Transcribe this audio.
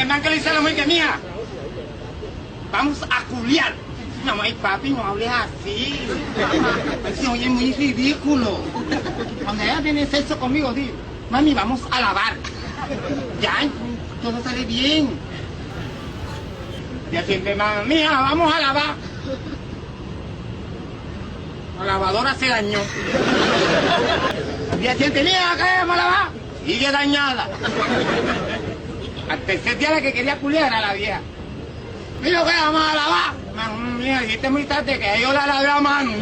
man que le dice a la mujer que mía, vamos a culiar. No, ay papi, no hables así. Eso oye muy ridículo. Cuando ella tiene sexo conmigo, di, mami, vamos a lavar. Ya, todo sale bien. Ya siempre, mía, vamos a lavar. La lavadora se dañó. Al día siguiente, mía, ¿qué vamos a lavar? Sigue dañada. Al tercer día la que quería culiar era la vieja. Mira, ¿qué vamos a lavar? Mira, dijiste muy tarde que yo la lavé a mano.